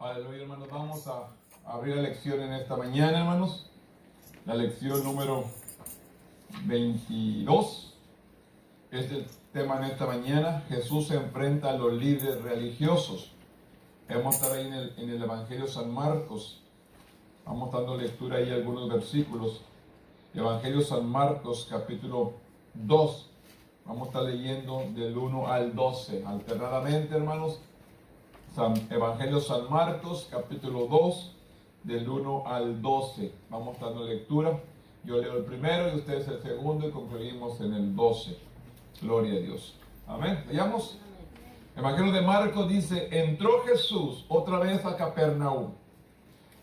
Aleluya, hermanos. Vamos a abrir la lección en esta mañana, hermanos. La lección número 22. Es el tema en esta mañana. Jesús se enfrenta a los líderes religiosos. Vamos a estar ahí en el Evangelio San Marcos. Vamos dando lectura ahí a algunos versículos. Evangelio San Marcos, capítulo 2. Vamos a estar leyendo del 1 al 12. Alternadamente, hermanos. Evangelio San Marcos, capítulo 2, del 1 al 12. Vamos dando lectura. Yo leo el primero y ustedes el segundo y concluimos en el 12. Gloria a Dios. Amén. Leamos. Evangelio de Marcos dice: entró Jesús otra vez a Capernaum.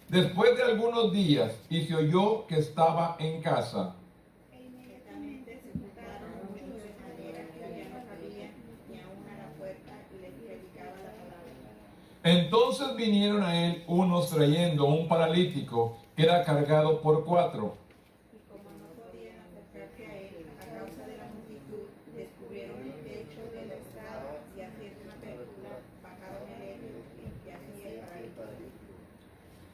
Después de algunos días, y se oyó que estaba en casa. Entonces vinieron a él unos trayendo un paralítico que era cargado por 4. Y como no podían acercarse a él a causa de la multitud, descubrieron el techo de la estrada y haciendo una apertura, bajaron el lecho y así el paralítico.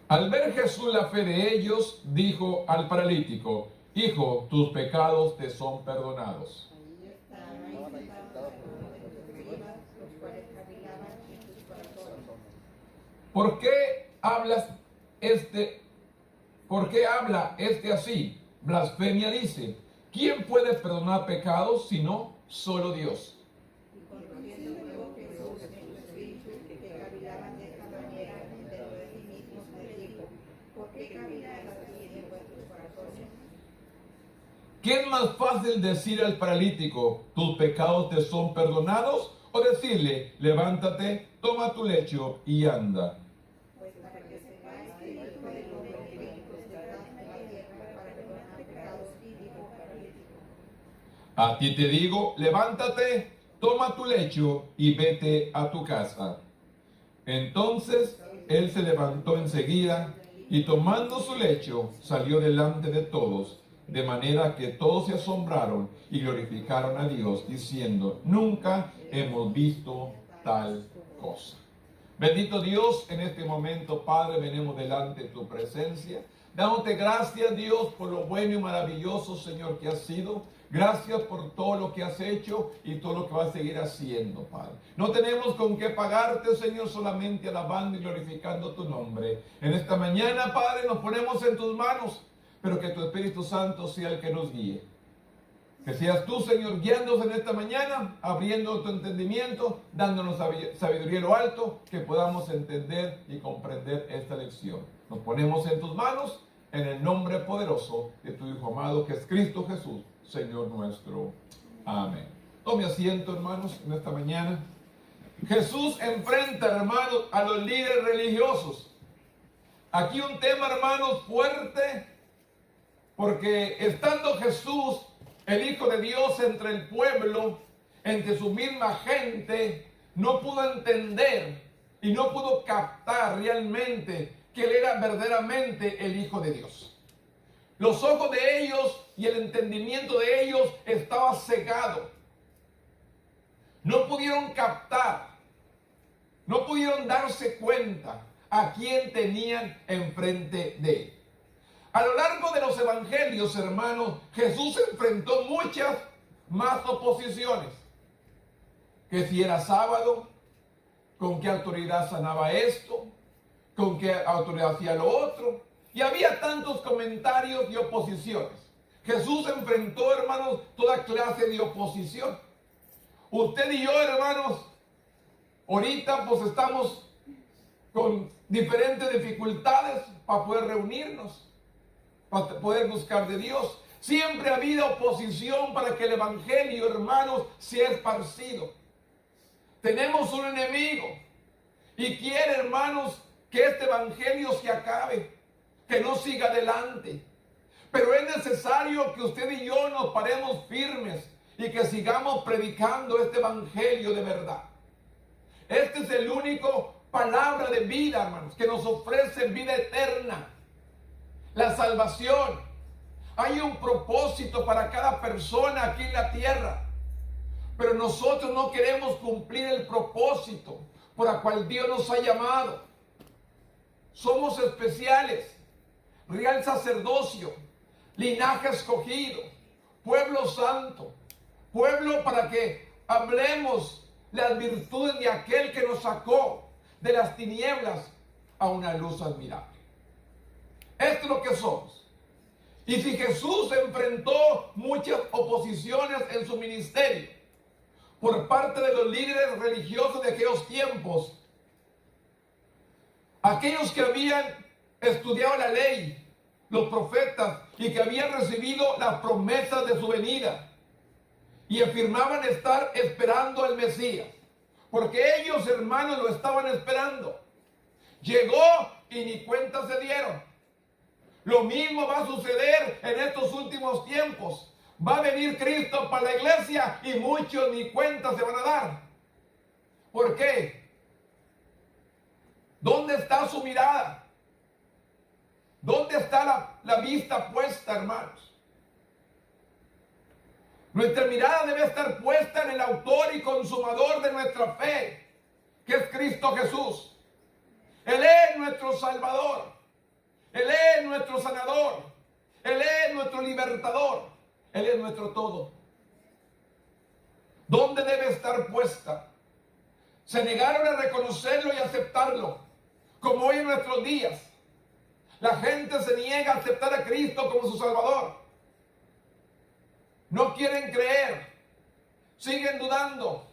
Al ver Jesús la fe de ellos, dijo al paralítico: hijo, tus pecados te son perdonados. ¿Por qué habla este así? Blasfemia dice: ¿quién puede perdonar pecados sino solo Dios? Y conociendo luego Jesús en su espíritu que cavilaban de esta manera dentro de sí mismos, les dijo: ¿por qué caviláis así en vuestros corazones? ¿Qué es más fácil decir al paralítico: tus pecados te son perdonados? ¿O decirle: levántate, toma tu lecho y anda? Pues para que sepáis que el Hijo del Hombre viene postrado en la tierra para perdonar pecados, y dijo paralítico: A ti te digo, levántate, toma tu lecho y vete a tu casa. Entonces él se levantó enseguida y tomando su lecho salió delante de todos, de manera que todos se asombraron y glorificaron a Dios, diciendo: nunca hemos visto tal cosa. Bendito Dios, en este momento, Padre, venimos delante de tu presencia. Dándote gracias, Dios, por lo bueno y maravilloso, Señor, que has sido. Gracias por todo lo que has hecho y todo lo que vas a seguir haciendo, Padre. No tenemos con qué pagarte, Señor, solamente alabando y glorificando tu nombre. En esta mañana, Padre, nos ponemos en tus manos, pero que tu Espíritu Santo sea el que nos guíe. Que seas tú, Señor, guiándonos en esta mañana, abriendo tu entendimiento, dándonos sabiduría en lo alto, que podamos entender y comprender esta lección. Nos ponemos en tus manos, en el nombre poderoso de tu Hijo amado, que es Cristo Jesús, Señor nuestro. Amén. Tome asiento, hermanos, en esta mañana. Jesús enfrenta, hermanos, a los líderes religiosos. Aquí un tema, hermanos, fuerte, porque estando Jesús, el Hijo de Dios, entre el pueblo, entre su misma gente, no pudo entender y no pudo captar realmente que Él era verdaderamente el Hijo de Dios. Los ojos de ellos y el entendimiento de ellos estaba cegado. No pudieron captar, no pudieron darse cuenta a quién tenían enfrente de él. A lo largo de los evangelios, hermanos, Jesús enfrentó muchas más oposiciones. Que si era sábado, con qué autoridad sanaba esto, con qué autoridad hacía lo otro. Y había tantos comentarios y oposiciones. Jesús enfrentó, hermanos, toda clase de oposición. Usted y yo, hermanos, ahorita pues estamos con diferentes dificultades para poder reunirnos, para poder buscar de Dios. Siempre ha habido oposición para que el evangelio, hermanos, sea esparcido. Tenemos un enemigo y quiere, hermanos, que este evangelio se acabe, que no siga adelante. Pero es necesario que usted y yo nos paremos firmes y que sigamos predicando este evangelio de verdad. Este es el único palabra de vida, hermanos, que nos ofrece vida eterna. La salvación. Hay un propósito para cada persona aquí en la tierra. Pero nosotros no queremos cumplir el propósito por el cual Dios nos ha llamado. somos especiales, real sacerdocio, linaje escogido, pueblo santo, pueblo para que hablemos las virtudes de aquel que nos sacó de las tinieblas a una luz admirable. Esto es lo que somos. Y si Jesús enfrentó muchas oposiciones en su ministerio por parte de los líderes religiosos de aquellos tiempos, aquellos que habían estudiado la ley, los profetas, y que habían recibido las promesas de su venida y afirmaban estar esperando al Mesías, porque ellos, hermanos, lo estaban esperando. Llegó y ni cuenta se dieron. Lo mismo va a suceder en estos últimos tiempos. Va a venir Cristo para la iglesia y muchos ni cuenta se van a dar. ¿Por qué? ¿Dónde está su mirada? ¿Dónde está la vista puesta, hermanos? Nuestra mirada debe estar puesta en el autor y consumador de nuestra fe, que es Cristo Jesús. Él es nuestro Salvador. Él es nuestro sanador. Él es nuestro libertador. Él es nuestro todo. ¿Dónde debe estar puesta? Se negaron a reconocerlo y aceptarlo, como hoy en nuestros días. La gente se niega a aceptar a Cristo como su Salvador. No quieren creer. Siguen dudando.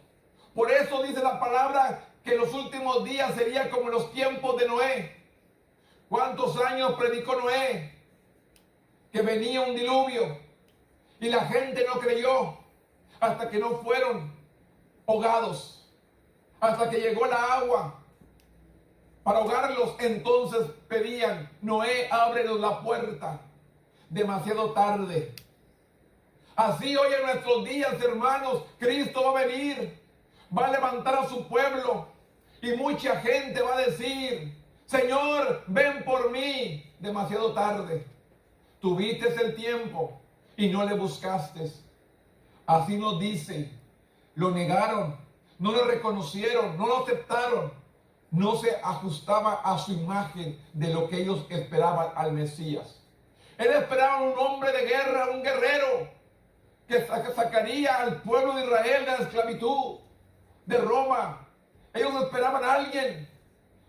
Por eso dice la palabra que los últimos días serían como los tiempos de Noé. ¿Cuántos años predicó Noé? Que venía un diluvio. Y la gente no creyó. Hasta que no fueron ahogados. Hasta que llegó la agua para ahogarlos. Entonces pedían: Noé, ábrenos la puerta. Demasiado tarde. Así hoy en nuestros días, hermanos, Cristo va a venir, va a levantar a su pueblo y mucha gente va a decir: Señor, ven por mí. Demasiado tarde. Tuviste el tiempo y no le buscaste. Así nos dice. Lo negaron, no lo reconocieron, no lo aceptaron. No se ajustaba a su imagen de lo que ellos esperaban al Mesías. Él esperaba un hombre de guerra, un guerrero, que sacaría al pueblo de Israel de la esclavitud de Roma. Ellos esperaban a alguien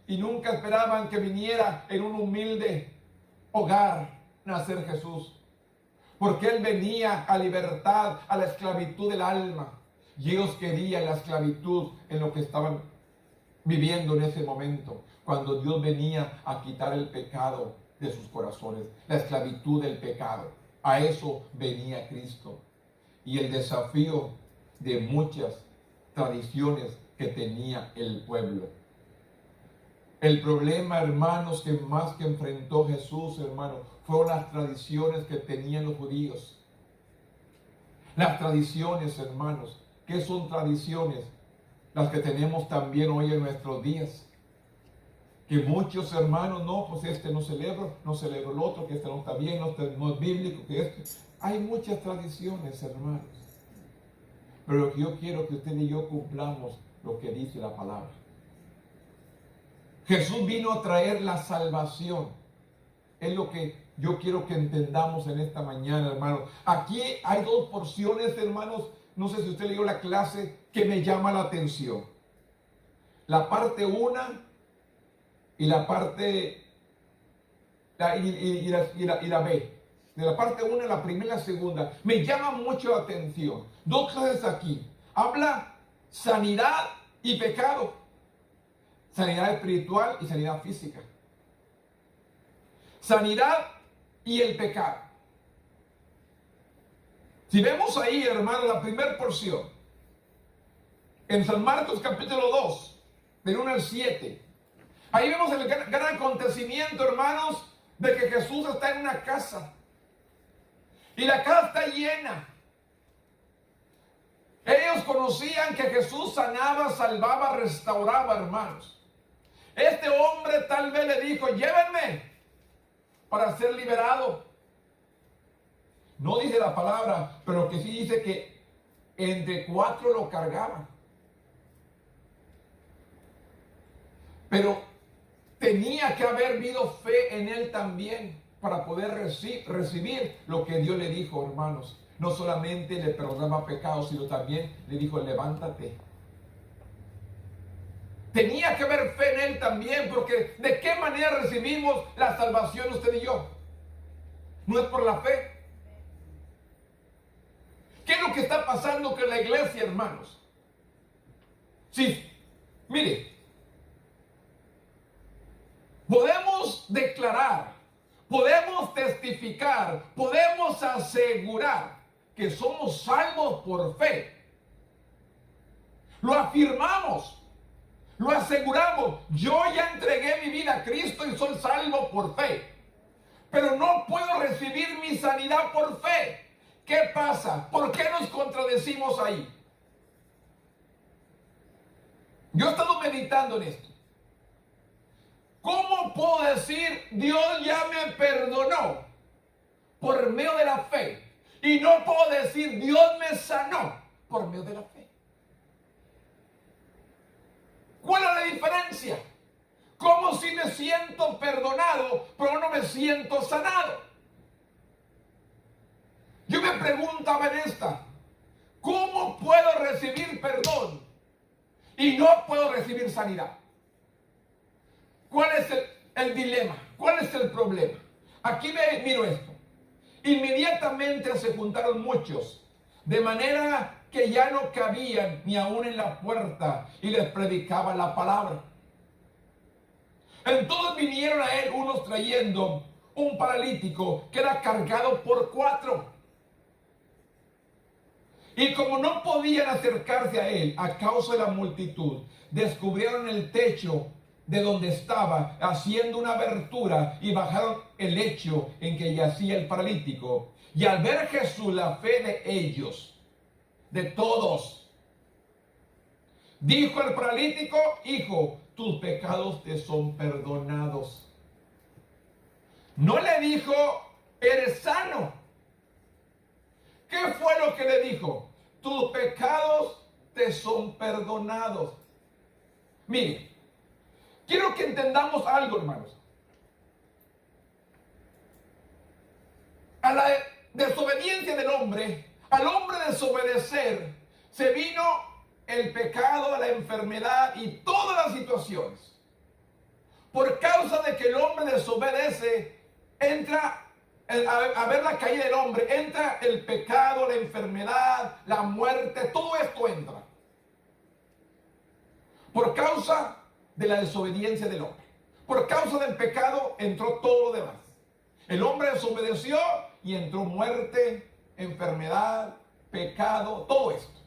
y nunca esperaban que viniera en un humilde hogar nacer Jesús. Porque Él venía a libertad, a la esclavitud del alma. Y ellos querían la esclavitud en lo que estaban viviendo en ese momento, cuando Dios venía a quitar el pecado de sus corazones, la esclavitud del pecado. A eso venía Cristo. Y el desafío de muchas tradiciones que tenía el pueblo. El problema, hermanos, que más que enfrentó Jesús, hermanos, fueron las tradiciones que tenían los judíos. Las tradiciones, hermanos. ¿Qué son tradiciones? Las que tenemos también hoy en nuestros días. Que muchos hermanos, no, pues este no celebro el otro, que este no está bien, no es bíblico, que este. Hay muchas tradiciones, hermanos. Pero lo que yo quiero que usted y yo cumplamos lo que dice la palabra. Jesús vino a traer la salvación. Es lo que yo quiero que entendamos en esta mañana, hermanos. Aquí hay dos porciones, hermanos. No sé si usted leyó la clase, que me llama la atención. La parte 1 y la parte y la B. De la parte 1, la primera y la segunda. Me llama mucho la atención. Dos clases aquí. Habla sanidad y pecado. Sanidad espiritual y sanidad física. Sanidad y el pecado. Si vemos ahí, hermano, la primera porción, en San Marcos capítulo 2, del 1 al 7, ahí vemos el gran acontecimiento, hermanos, de que Jesús está en una casa. Y la casa está llena. Ellos conocían que Jesús sanaba, salvaba, restauraba, hermanos. Este hombre tal vez le dijo: llévenme para ser liberado. No dice la palabra, pero que sí dice que entre 4 lo cargaban. Pero tenía que haber habido fe en él también para poder recibir lo que Dios le dijo, hermanos. No solamente le perdonaba pecados, sino también le dijo, levántate. Tenía que haber fe en él también, porque ¿de qué manera recibimos la salvación usted y yo? No es por la fe. ¿Qué es lo que está pasando con la iglesia, hermanos? Sí, mire, podemos declarar, podemos testificar, podemos asegurar que somos salvos por fe. Lo afirmamos, lo aseguramos. Yo ya entregué mi vida a Cristo y soy salvo por fe. Pero no puedo recibir mi sanidad por fe. ¿Qué pasa? ¿Por qué nos contradecimos ahí? Yo he estado meditando en esto. ¿Cómo puedo decir Dios ya me perdonó por medio de la fe? Y no puedo decir Dios me sanó por medio de la fe. ¿Cuál es la diferencia? ¿Cómo si me siento perdonado, pero no me siento sanado? Yo me preguntaba en esta, ¿cómo puedo recibir perdón y no puedo recibir sanidad? ¿Cuál es el dilema? ¿Cuál es el problema? Aquí miro esto. Inmediatamente se juntaron muchos, de manera que ya no cabían ni aún en la puerta, y les predicaban la palabra. Entonces vinieron a él unos trayendo un paralítico que era cargado por 4. Y como no podían acercarse a él a causa de la multitud, descubrieron el techo de donde estaba, haciendo una abertura, y bajaron el lecho en que yacía el paralítico. Y al ver Jesús la fe de ellos, de todos, dijo al paralítico: hijo, tus pecados te son perdonados. No le dijo: eres sano. ¿Qué fue lo que le dijo? Tus pecados te son perdonados. Mire, quiero que entendamos algo, hermanos. A la desobediencia del hombre, al hombre desobedecer, se vino el pecado, la enfermedad y todas las situaciones. Por causa de que el hombre desobedece, entra a ver la caída del hombre, entra el pecado, la enfermedad, la muerte, todo esto entra. Por causa de la desobediencia del hombre. Por causa del pecado entró todo lo demás. El hombre desobedeció y entró muerte, enfermedad, pecado, todo esto.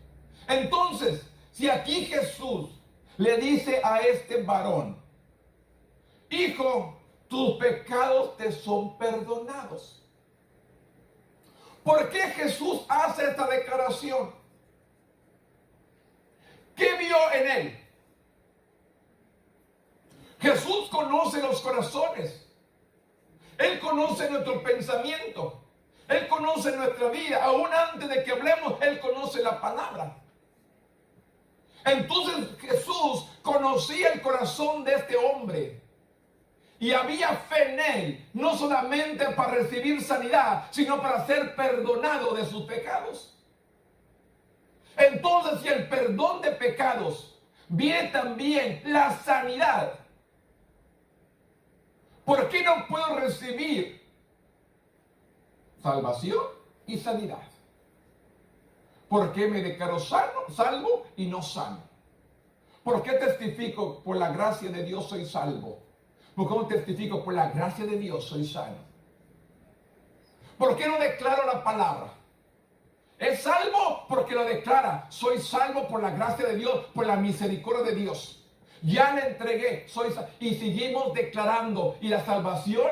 Entonces, si aquí Jesús le dice a este varón: hijo, tus pecados te son perdonados. ¿Por qué Jesús hace esta declaración? ¿Qué vio en él? Jesús conoce los corazones. Él conoce nuestro pensamiento. Él conoce nuestra vida. Aún antes de que hablemos, Él conoce la palabra. Entonces Jesús conocía el corazón de este hombre. Y había fe en él, no solamente para recibir sanidad, sino para ser perdonado de sus pecados. Entonces, si el perdón de pecados viene también la sanidad, ¿por qué no puedo recibir salvación y sanidad? ¿Por qué me declaro salvo y no sano? ¿Por qué testifico por la gracia de Dios soy salvo? ¿Por qué no testifico por la gracia de Dios soy sano? ¿Por qué no declaro la palabra? Es salvo porque lo declara. Soy salvo por la gracia de Dios, por la misericordia de Dios. Ya le entregué, soy salvo. Y seguimos declarando. ¿Y la salvación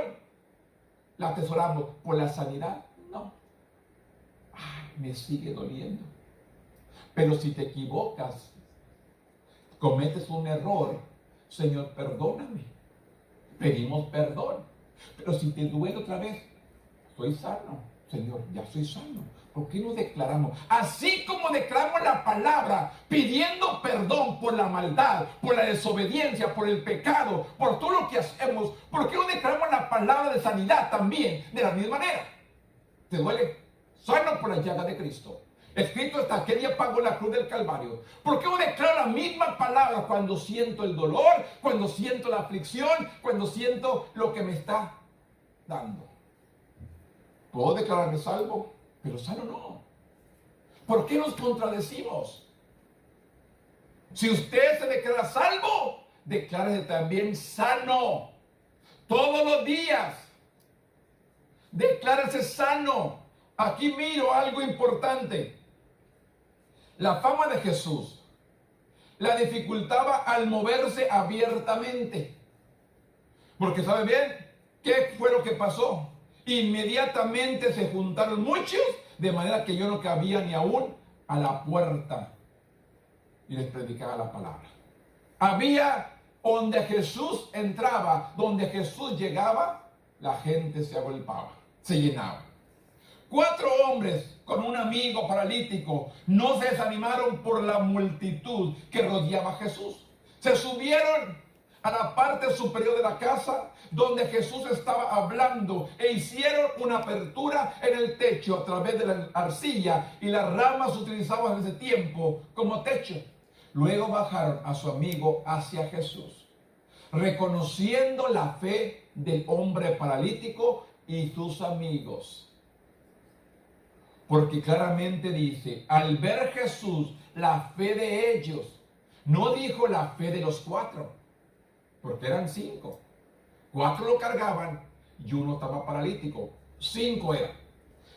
la atesoramos por la sanidad? No. Ay, me sigue doliendo. Pero si te equivocas, cometes un error, Señor, perdóname. Pedimos perdón. Pero si te duele otra vez, soy sano. Señor, ya soy sano. ¿Por qué no declaramos? Así como declaramos la palabra, pidiendo perdón por la maldad, por la desobediencia, por el pecado, por todo lo que hacemos, ¿por qué no declaramos la palabra de sanidad también de la misma manera? ¿Te duele? Sano por la llaga de Cristo. Escrito está, que ella pagó la cruz del Calvario. ¿Por qué no declaro la misma palabra cuando siento el dolor, cuando siento la aflicción, cuando siento lo que me está dando? Puedo declararme salvo, pero sano no. ¿Por qué nos contradecimos? Si usted se declara salvo, declárese también sano. Todos los días. Declárese sano. Aquí miro algo importante. La fama de Jesús la dificultaba al moverse abiertamente. Porque ¿sabe bien? ¿Qué fue lo que pasó? Inmediatamente se juntaron muchos, de manera que yo no cabía ni aún a la puerta y les predicaba la palabra. Había donde Jesús entraba, donde Jesús llegaba, la gente se agolpaba, se llenaba. 4 hombres con un amigo paralítico no se desanimaron por la multitud que rodeaba a Jesús. Se subieron a la parte superior de la casa donde Jesús estaba hablando e hicieron una apertura en el techo a través de la arcilla, y las ramas se utilizaban en ese tiempo como techo. Luego bajaron a su amigo hacia Jesús, reconociendo la fe del hombre paralítico y sus amigos. Porque claramente dice, al ver Jesús la fe de ellos, no dijo la fe de los 4, porque eran 5. 4 lo cargaban y uno estaba paralítico. 5 eran.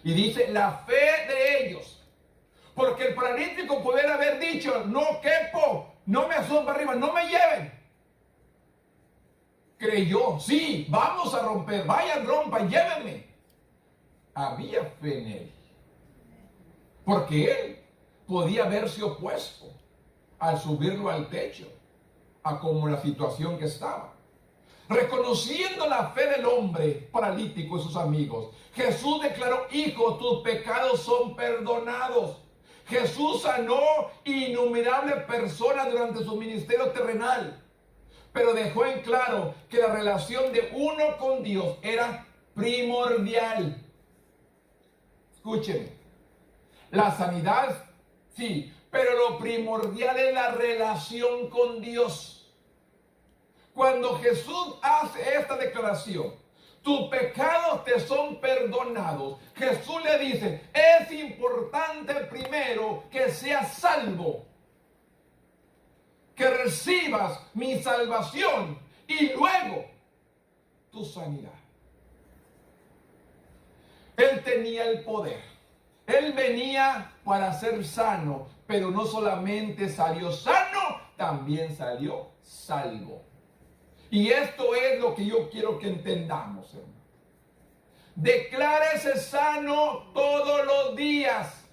Y dice la fe de ellos. Porque el paralítico pudiera haber dicho, no quepo, no me asomo para arriba, no me lleven. Creyó, sí, vamos a romper, vayan, rompan, llévenme. Había fe en él. Porque él podía verse opuesto al subirlo al techo, a como la situación que estaba. Reconociendo la fe del hombre paralítico y sus amigos, Jesús declaró, hijo, tus pecados son perdonados. Jesús sanó innumerables personas durante su ministerio terrenal, pero dejó en claro que la relación de uno con Dios era primordial. Escúcheme. La sanidad, sí, pero lo primordial es la relación con Dios. Cuando Jesús hace esta declaración, tus pecados te son perdonados, Jesús le dice, es importante primero que seas salvo, que recibas mi salvación y luego tu sanidad. Él tenía el poder. Él venía para ser sano, pero no solamente salió sano, también salió salvo. Y esto es lo que yo quiero que entendamos, hermano. Declárese sano todos los días.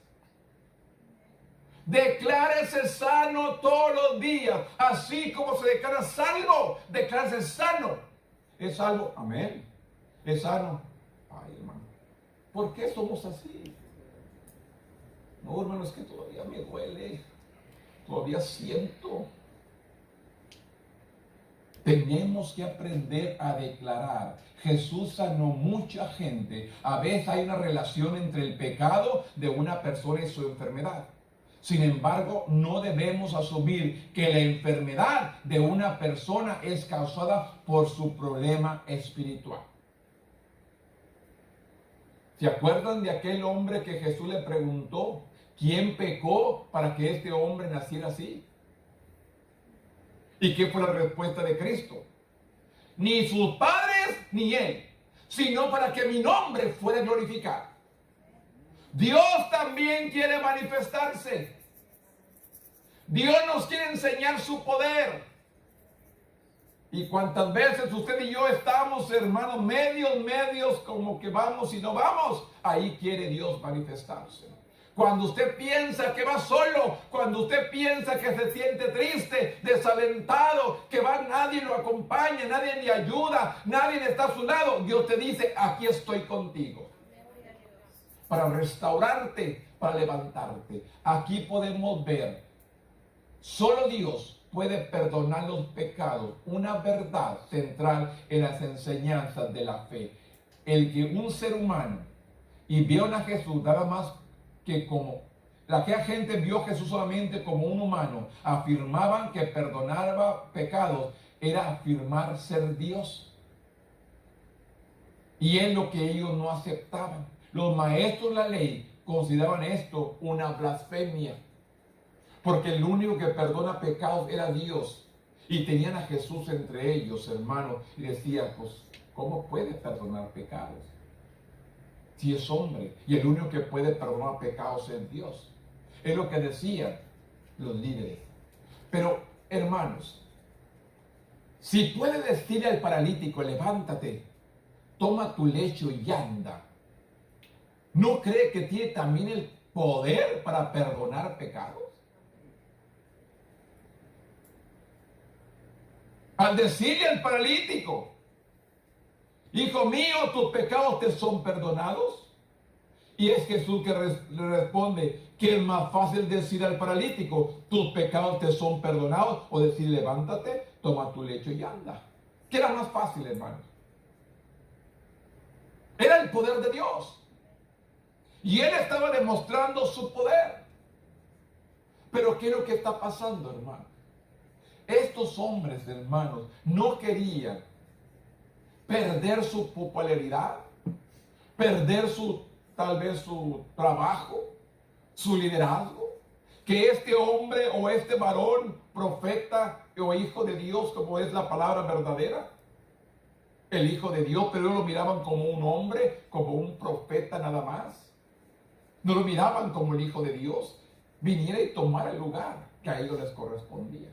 Declárese sano todos los días. Así como se declara salvo, declárese sano. ¿Es salvo? Amén. ¿Es sano? Ay, hermano. ¿Por qué somos así? No, hermano, es que todavía me duele, todavía siento. Tenemos que aprender a declarar. Jesús sanó mucha gente. A veces hay una relación entre el pecado de una persona y su enfermedad. Sin embargo, no debemos asumir que la enfermedad de una persona es causada por su problema espiritual. ¿Se acuerdan de aquel hombre que Jesús le preguntó? ¿Quién pecó para que este hombre naciera así? ¿Y qué fue la respuesta de Cristo? Ni sus padres ni él, sino para que mi nombre fuera glorificado. Dios también quiere manifestarse. Dios nos quiere enseñar su poder. Y cuántas veces usted y yo estamos, hermanos, medios, como que vamos y no vamos, ahí quiere Dios manifestarse. Cuando usted piensa que va solo, cuando usted piensa que se siente triste, desalentado, que nadie lo acompaña, nadie le ayuda, nadie está a su lado, Dios te dice, aquí estoy contigo. para restaurarte, para levantarte. Aquí podemos ver, solo Dios puede perdonar los pecados, una verdad central en las enseñanzas de la fe. El que un ser humano y vieron a Jesús nada más que como aquella gente vio a Jesús solamente como un humano, afirmaban que perdonaba pecados era afirmar ser Dios. Y es lo que ellos no aceptaban. Los maestros de la ley consideraban esto una blasfemia, porque el único que perdona pecados era Dios. Y tenían a Jesús entre ellos, hermanos, y decían, pues, ¿cómo puede perdonar pecados? Si es hombre, y el único que puede perdonar pecados es Dios. Es lo que decían los líderes. Pero, hermanos, si puede decirle al paralítico, levántate, toma tu lecho y anda, ¿no cree que tiene también el poder para perdonar pecados? Al decirle al paralítico, hijo mío, tus pecados te son perdonados. Y es Jesús que le responde que es más fácil decir al paralítico, tus pecados te son perdonados, o decir, levántate, toma tu lecho y anda. ¿Qué era más fácil, hermano? Era el poder de Dios. Y él estaba demostrando su poder. Pero ¿qué es lo que está pasando, hermano? Estos hombres, hermanos, no querían perder su popularidad, perder tal vez su trabajo, su liderazgo, que este hombre o este varón, profeta o hijo de Dios, como es la palabra verdadera, el hijo de Dios, pero ellos lo miraban como un hombre, como un profeta nada más. No lo miraban como el hijo de Dios, viniera y tomara el lugar que a ellos les correspondía.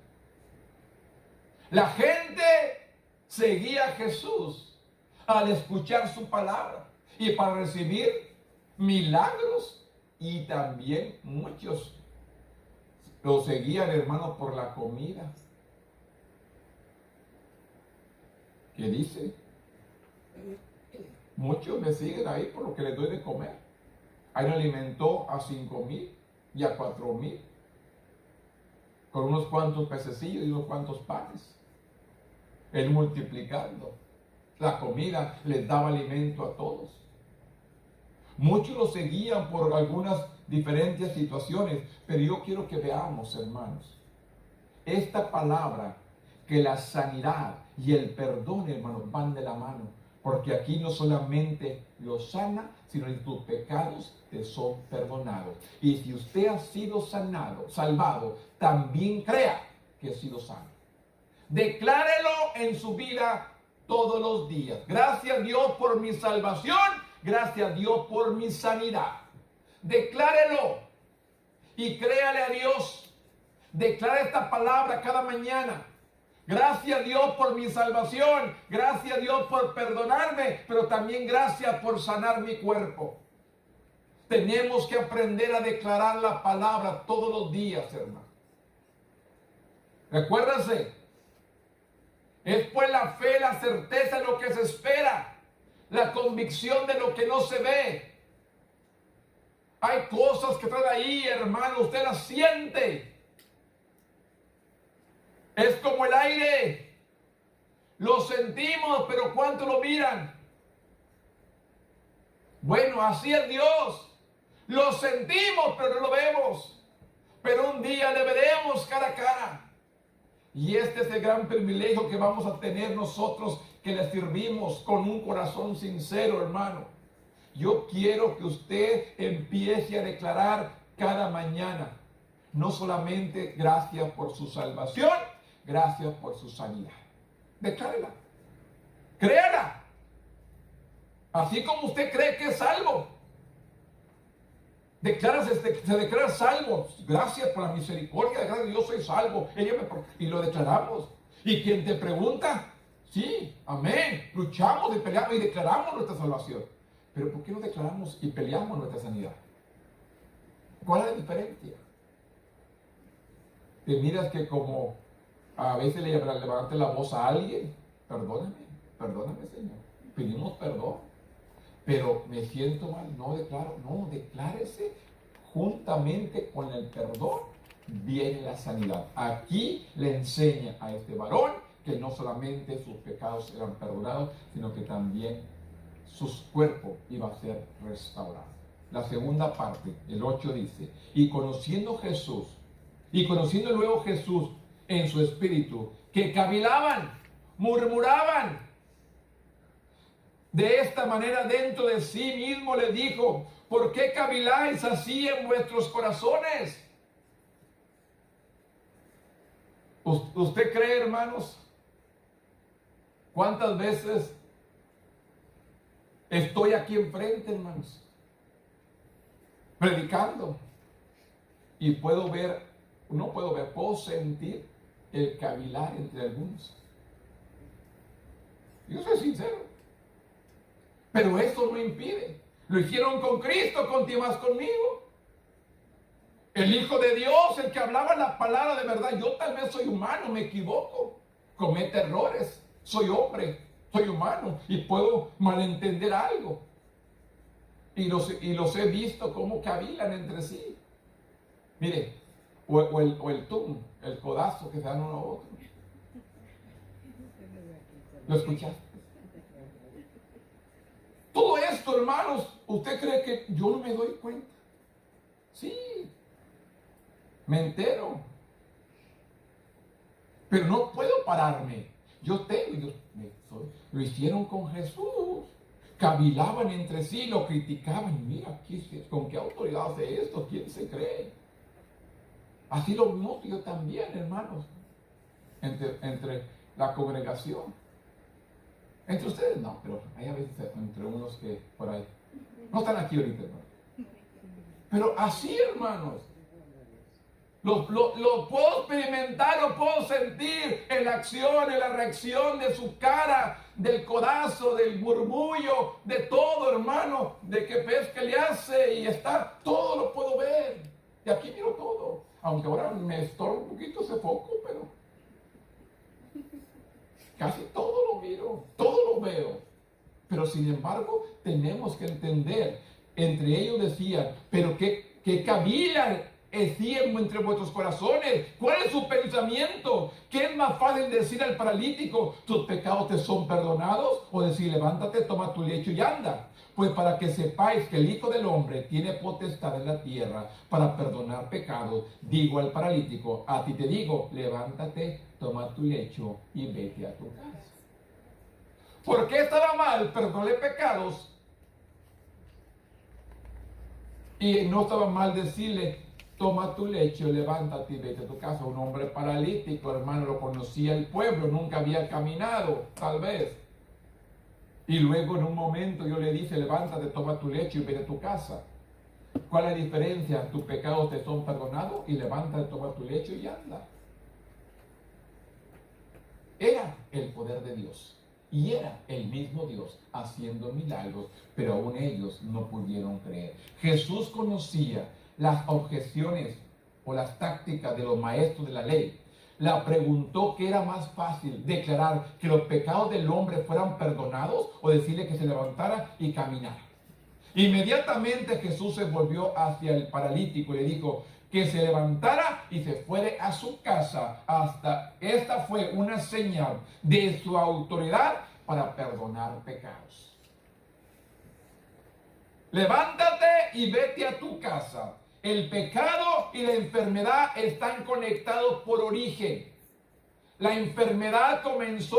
La gente seguía a Jesús al escuchar su palabra y para recibir milagros, y también muchos lo seguían, hermanos, por la comida. ¿Qué dice? Muchos me siguen ahí por lo que les doy de comer. Ahí alimentó a 5,000 y a 4,000 con unos cuantos pececillos y unos cuantos panes. Él multiplicando la comida les daba alimento a todos. Muchos lo seguían por algunas diferentes situaciones, pero yo quiero que veamos, hermanos, esta palabra, que la sanidad y el perdón, hermanos, van de la mano, porque aquí no solamente lo sana, sino que tus pecados te son perdonados. Y si usted ha sido sanado, salvado, también crea que ha sido sano. Declárelo en su vida todos los días. Gracias a Dios por mi salvación. Gracias a Dios por mi sanidad. Declárelo y créale a Dios. Declara esta palabra cada mañana. Gracias a Dios por mi salvación. Gracias a Dios por perdonarme. Pero también gracias por sanar mi cuerpo. Tenemos que aprender a declarar la palabra todos los días, hermano. Recuérdense. Es pues la fe, la certeza de lo que se espera, la convicción de lo que no se ve. Hay cosas que están ahí, hermano, usted las siente. Es como el aire. Lo sentimos, pero ¿cuánto lo miran? Bueno, así es Dios. Lo sentimos, pero no lo vemos. Pero un día le veremos cara a cara. Y este es el gran privilegio que vamos a tener nosotros que le servimos con un corazón sincero, hermano. Yo quiero que usted empiece a declarar cada mañana, no solamente gracias por su salvación, gracias por su sanidad. Declárela, créala. Así como usted cree que es salvo. Se declara salvo. Gracias por la misericordia. Gracias, yo soy salvo. Y lo declaramos. Y quien te pregunta, sí, amén. Luchamos y peleamos y declaramos nuestra salvación. Pero ¿por qué no declaramos y peleamos nuestra sanidad? ¿Cuál es la diferencia? Te miras que como a veces le levantas la voz a alguien, perdóname, Señor. Pedimos perdón. pero me siento mal, no declaro, no, declárese juntamente con el perdón, viene la sanidad. Aquí le enseña a este varón que no solamente sus pecados eran perdonados, sino que también su cuerpo iba a ser restaurado. La segunda parte, el 8 dice, y conociendo luego Jesús en su espíritu, que cavilaban, murmuraban, de esta manera dentro de sí mismo le dijo, ¿por qué caviláis así en vuestros corazones? ¿Usted cree, hermanos? ¿Cuántas veces estoy aquí enfrente, hermanos, predicando? Y puedo sentir el cavilar entre algunos. Yo soy sincero. Pero eso no impide. Lo hicieron con Cristo, continúas conmigo. El Hijo de Dios, el que hablaba la palabra de verdad. Yo tal vez soy humano, me equivoco, cometo errores. Soy hombre, soy humano y puedo malentender algo. Y los he visto cómo cavilan entre sí. Mire, o el codazo que se dan uno a otro. ¿Lo escuchaste? Todo esto, hermanos, ¿usted cree que yo no me doy cuenta? Sí, me entero. Pero no puedo pararme. Lo hicieron con Jesús. Cavilaban entre sí, lo criticaban. Mira, ¿con qué autoridad hace esto? ¿Quién se cree? Así lo vimos yo también, hermanos, entre la congregación. Entre ustedes no, pero hay a veces entre unos que por ahí no están aquí ahorita, hermano. Pero así, hermanos, lo puedo experimentar, lo puedo sentir en la acción, en la reacción de su cara, del codazo, del murmullo, de todo, hermano, de que ves que le hace y está, todo lo puedo ver. Y aquí miro todo, aunque ahora me estorba un poquito ese foco, pero casi todo lo miro, todo lo veo. Pero sin embargo, tenemos que entender. Entre ellos decían, pero ¿qué cavilan entre vuestros corazones? ¿Cuál es su pensamiento? ¿Qué es más fácil decir al paralítico, tus pecados te son perdonados? O decir, levántate, toma tu lecho y anda. Pues para que sepáis que el Hijo del Hombre tiene potestad en la tierra para perdonar pecados, digo al paralítico, a ti te digo, levántate, toma tu lecho y vete a tu casa. ¿Por qué estaba mal perdonarle pecados? Y no estaba mal decirle, toma tu lecho, levántate y vete a tu casa. Un hombre paralítico, hermano, lo conocía el pueblo, nunca había caminado, tal vez. Y luego en un momento yo le dije, levántate, toma tu lecho y vete a tu casa. ¿Cuál es la diferencia? Tus pecados te son perdonados y levántate, toma tu lecho y anda. Era el poder de Dios. Y era el mismo Dios haciendo milagros, pero aún ellos no pudieron creer. Jesús conocía las objeciones o las tácticas de los maestros de la ley. La preguntó qué era más fácil, declarar que los pecados del hombre fueran perdonados o decirle que se levantara y caminara. Inmediatamente Jesús se volvió hacia el paralítico y le dijo que se levantara y se fuere a su casa. Esta fue una señal de su autoridad para perdonar pecados. Levántate y vete a tu casa. El pecado y la enfermedad están conectados por origen. La enfermedad comenzó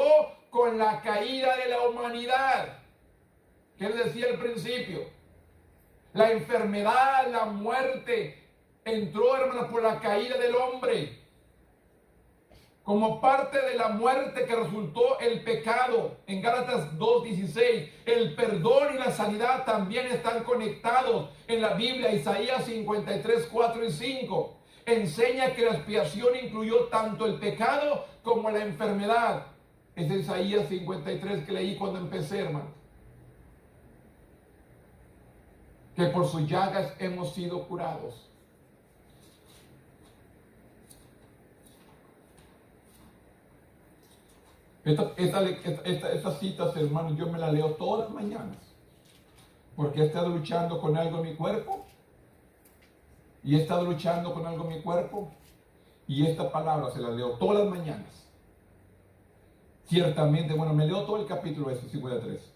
con la caída de la humanidad. ¿Qué les decía al principio? La enfermedad, la muerte, entró, hermanos, por la caída del hombre. Como parte de la muerte que resultó el pecado. En Gálatas 2:16, el perdón y la sanidad también están conectados. En la Biblia, Isaías 53, 4 y 5, enseña que la expiación incluyó tanto el pecado como la enfermedad. Es Isaías 53 que leí cuando empecé, hermano. Que por sus llagas hemos sido curados. Estas citas, hermanos, yo me las leo todas las mañanas. Porque he estado luchando con algo en mi cuerpo. Y he estado luchando con algo en mi cuerpo. Y esta palabra se la leo todas las mañanas. Ciertamente, bueno, me leo todo el capítulo de 53.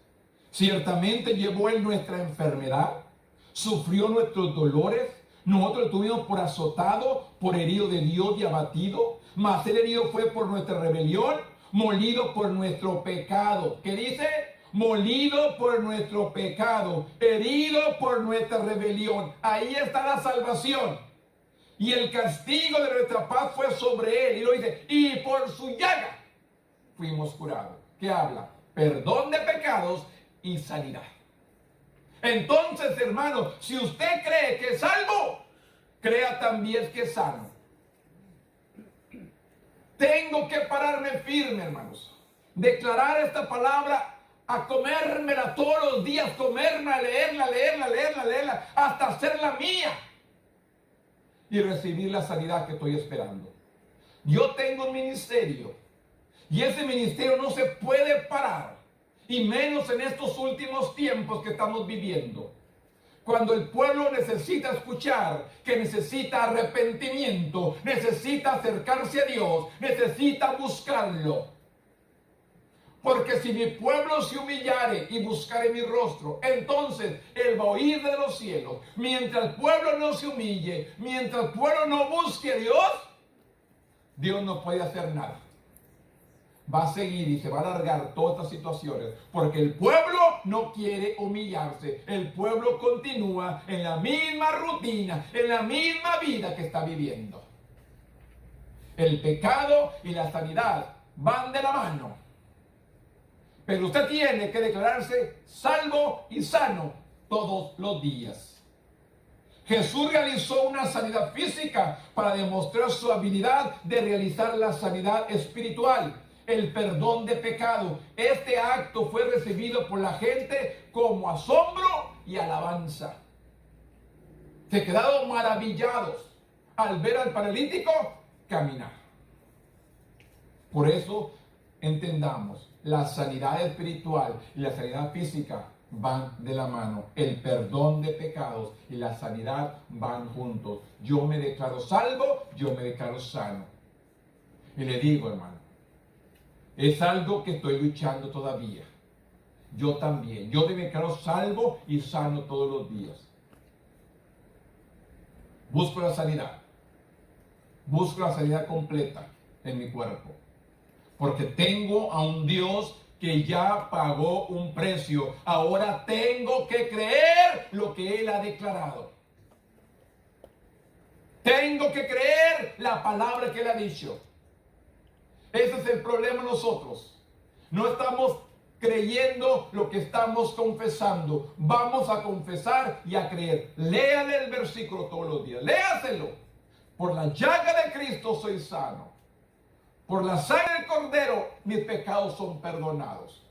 Ciertamente llevó él nuestra enfermedad, sufrió nuestros dolores, nosotros lo tuvimos por azotado, por herido de Dios y abatido, mas el herido fue por nuestra rebelión, molido por nuestro pecado. ¿Qué dice? Molido por nuestro pecado, herido por nuestra rebelión. Ahí está la salvación. Y el castigo de nuestra paz fue sobre él. Y lo dice, y por su llaga fuimos curados. ¿Qué habla? Perdón de pecados y sanidad. Entonces, hermano, si usted cree que es salvo, crea también que es sano. Tengo que pararme firme, hermanos. Declarar esta palabra, a comérmela todos los días, comerla, leerla, hasta hacerla mía. Y recibir la sanidad que estoy esperando. Yo tengo un ministerio. Y ese ministerio no se puede parar. Y menos en estos últimos tiempos que estamos viviendo. Cuando el pueblo necesita escuchar, que necesita arrepentimiento, necesita acercarse a Dios, necesita buscarlo. Porque si mi pueblo se humillare y buscare mi rostro, entonces Él va a oír de los cielos. Mientras el pueblo no se humille, mientras el pueblo no busque a Dios, Dios no puede hacer nada. Va a seguir y se va a alargar todas estas situaciones, porque el pueblo no quiere humillarse. El pueblo continúa en la misma rutina, en la misma vida que está viviendo. El pecado y la sanidad van de la mano. Pero usted tiene que declararse salvo y sano todos los días. Jesús realizó una sanidad física para demostrar su habilidad de realizar la sanidad espiritual. El perdón de pecado. Este acto fue recibido por la gente como asombro y alabanza. Se quedaron maravillados al ver al paralítico caminar. Por eso entendamos, la sanidad espiritual y la sanidad física van de la mano. El perdón de pecados y la sanidad van juntos. Yo me declaro salvo, yo me declaro sano. Y le digo, hermano, es algo que estoy luchando todavía. Yo también. Yo me declaro salvo y sano todos los días. Busco la sanidad. Busco la sanidad completa en mi cuerpo. Porque tengo a un Dios que ya pagó un precio. Ahora tengo que creer lo que Él ha declarado. Tengo que creer la palabra que Él ha dicho. Ese es el problema de nosotros. No estamos creyendo lo que estamos confesando. Vamos a confesar y a creer. Léale el versículo todos los días. Léaselo. Por la llaga de Cristo soy sano. Por la sangre del Cordero mis pecados son perdonados.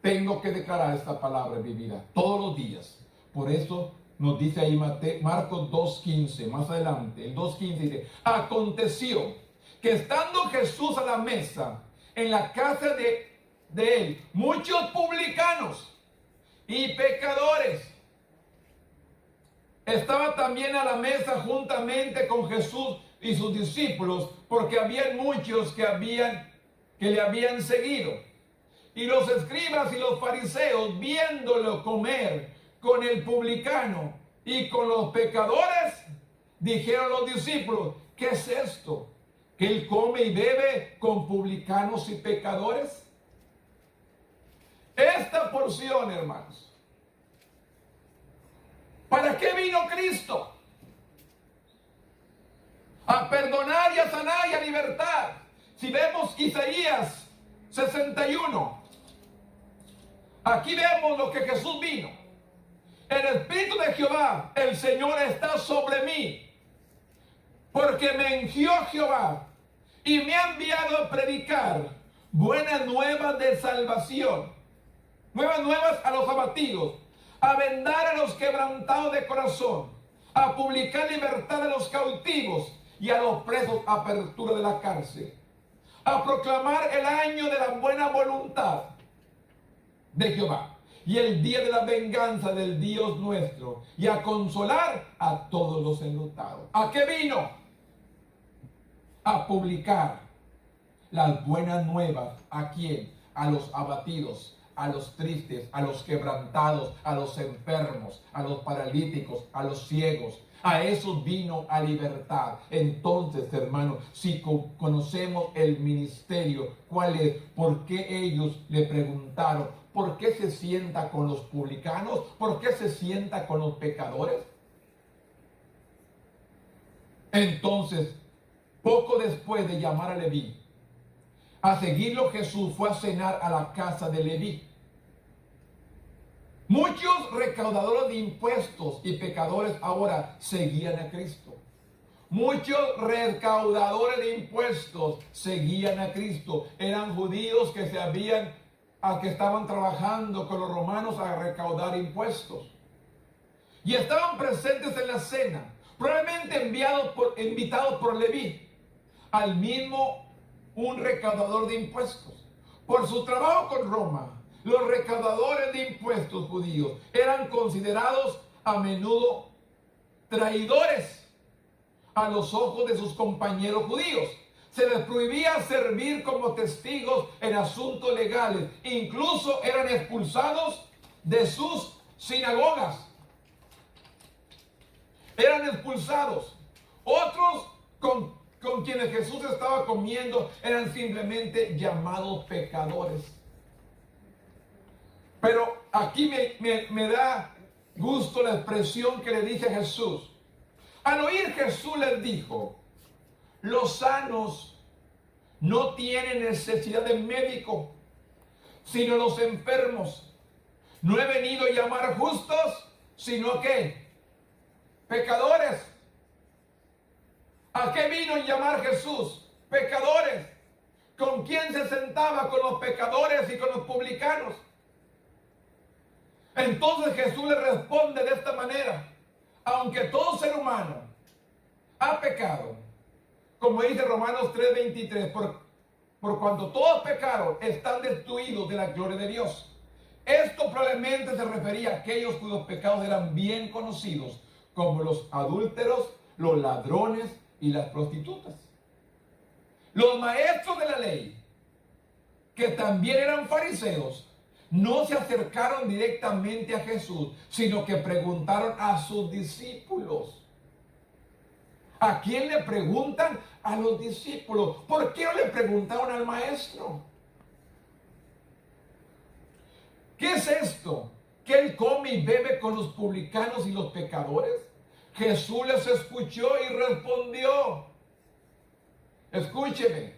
Tengo que declarar esta palabra en mi vida todos los días. Por eso nos dice ahí Marcos 2.15, más adelante, el 2.15 dice, aconteció que estando Jesús a la mesa en la casa de él, muchos publicanos y pecadores estaban también a la mesa juntamente con Jesús y sus discípulos, porque habían muchos que le habían seguido. Y los escribas y los fariseos, viéndolo comer con el publicano y con los pecadores, dijeron a los discípulos, ¿qué es esto? ¿Que él come y bebe con publicanos y pecadores? Esta porción, hermanos, ¿para qué vino Cristo? A perdonar y a sanar y a libertar. Si vemos Isaías 61, aquí vemos lo que Jesús vino. El Espíritu de Jehová, el Señor, está sobre mí, porque me ungió Jehová y me ha enviado a predicar buenas nuevas de salvación, nuevas nuevas a los abatidos, a vendar a los quebrantados de corazón, a publicar libertad a los cautivos y a los presos apertura de la cárcel, a proclamar el año de la buena voluntad de Jehová y el día de la venganza del Dios nuestro, y a consolar a todos los enlutados. ¿A qué vino? A publicar las buenas nuevas. ¿A quién? A los abatidos, a los tristes, a los quebrantados, a los enfermos, a los paralíticos, a los ciegos. A esos vino a libertad. Entonces, hermanos, si conocemos el ministerio, ¿cuál es? ¿Por qué ellos le preguntaron? ¿Por qué se sienta con los publicanos? ¿Por qué se sienta con los pecadores? Entonces, poco después de llamar a Leví, a seguirlo, Jesús fue a cenar a la casa de Leví. Muchos recaudadores de impuestos y pecadores ahora seguían a Cristo. Muchos recaudadores de impuestos seguían a Cristo. Eran judíos que que estaban trabajando con los romanos a recaudar impuestos. Y estaban presentes en la cena, probablemente invitados por Leví, al mismo un recaudador de impuestos. Por su trabajo con Roma, los recaudadores de impuestos judíos eran considerados a menudo traidores a los ojos de sus compañeros judíos. Se les prohibía servir como testigos en asuntos legales. Incluso eran expulsados de sus sinagogas. Eran expulsados. Otros con quienes Jesús estaba comiendo eran simplemente llamados pecadores. Pero aquí me da gusto la expresión que le dice Jesús. Al oír Jesús les dijo: los sanos no tienen necesidad de médico, sino los enfermos. No he venido a llamar justos, sino ¿qué? Pecadores. ¿A qué vino a llamar Jesús? Pecadores. ¿Con quién se sentaba? Con los pecadores y con los publicanos. Entonces Jesús le responde de esta manera: aunque todo ser humano ha pecado, como dice Romanos 3:23, por cuanto todos pecaron, están destruidos de la gloria de Dios. Esto probablemente se refería a aquellos cuyos pecados eran bien conocidos, como los adúlteros, los ladrones y las prostitutas. Los maestros de la ley, que también eran fariseos, no se acercaron directamente a Jesús, sino que preguntaron a sus discípulos. ¿A quién le preguntan? A los discípulos. ¿Por qué no le preguntaron al maestro? ¿Qué es esto? ¿Que él come y bebe con los publicanos y los pecadores? Jesús les escuchó y respondió. Escúcheme.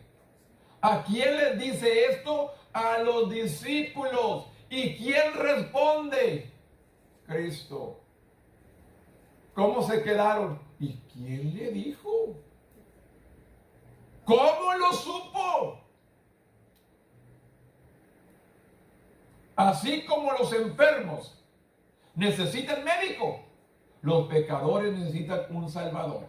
¿A quién les dice esto? A los discípulos. ¿Y quién responde? Cristo. ¿Cómo se quedaron? ¿Y quién le dijo? ¿Cómo lo supo? Así como los enfermos necesitan médico, los pecadores necesitan un salvador.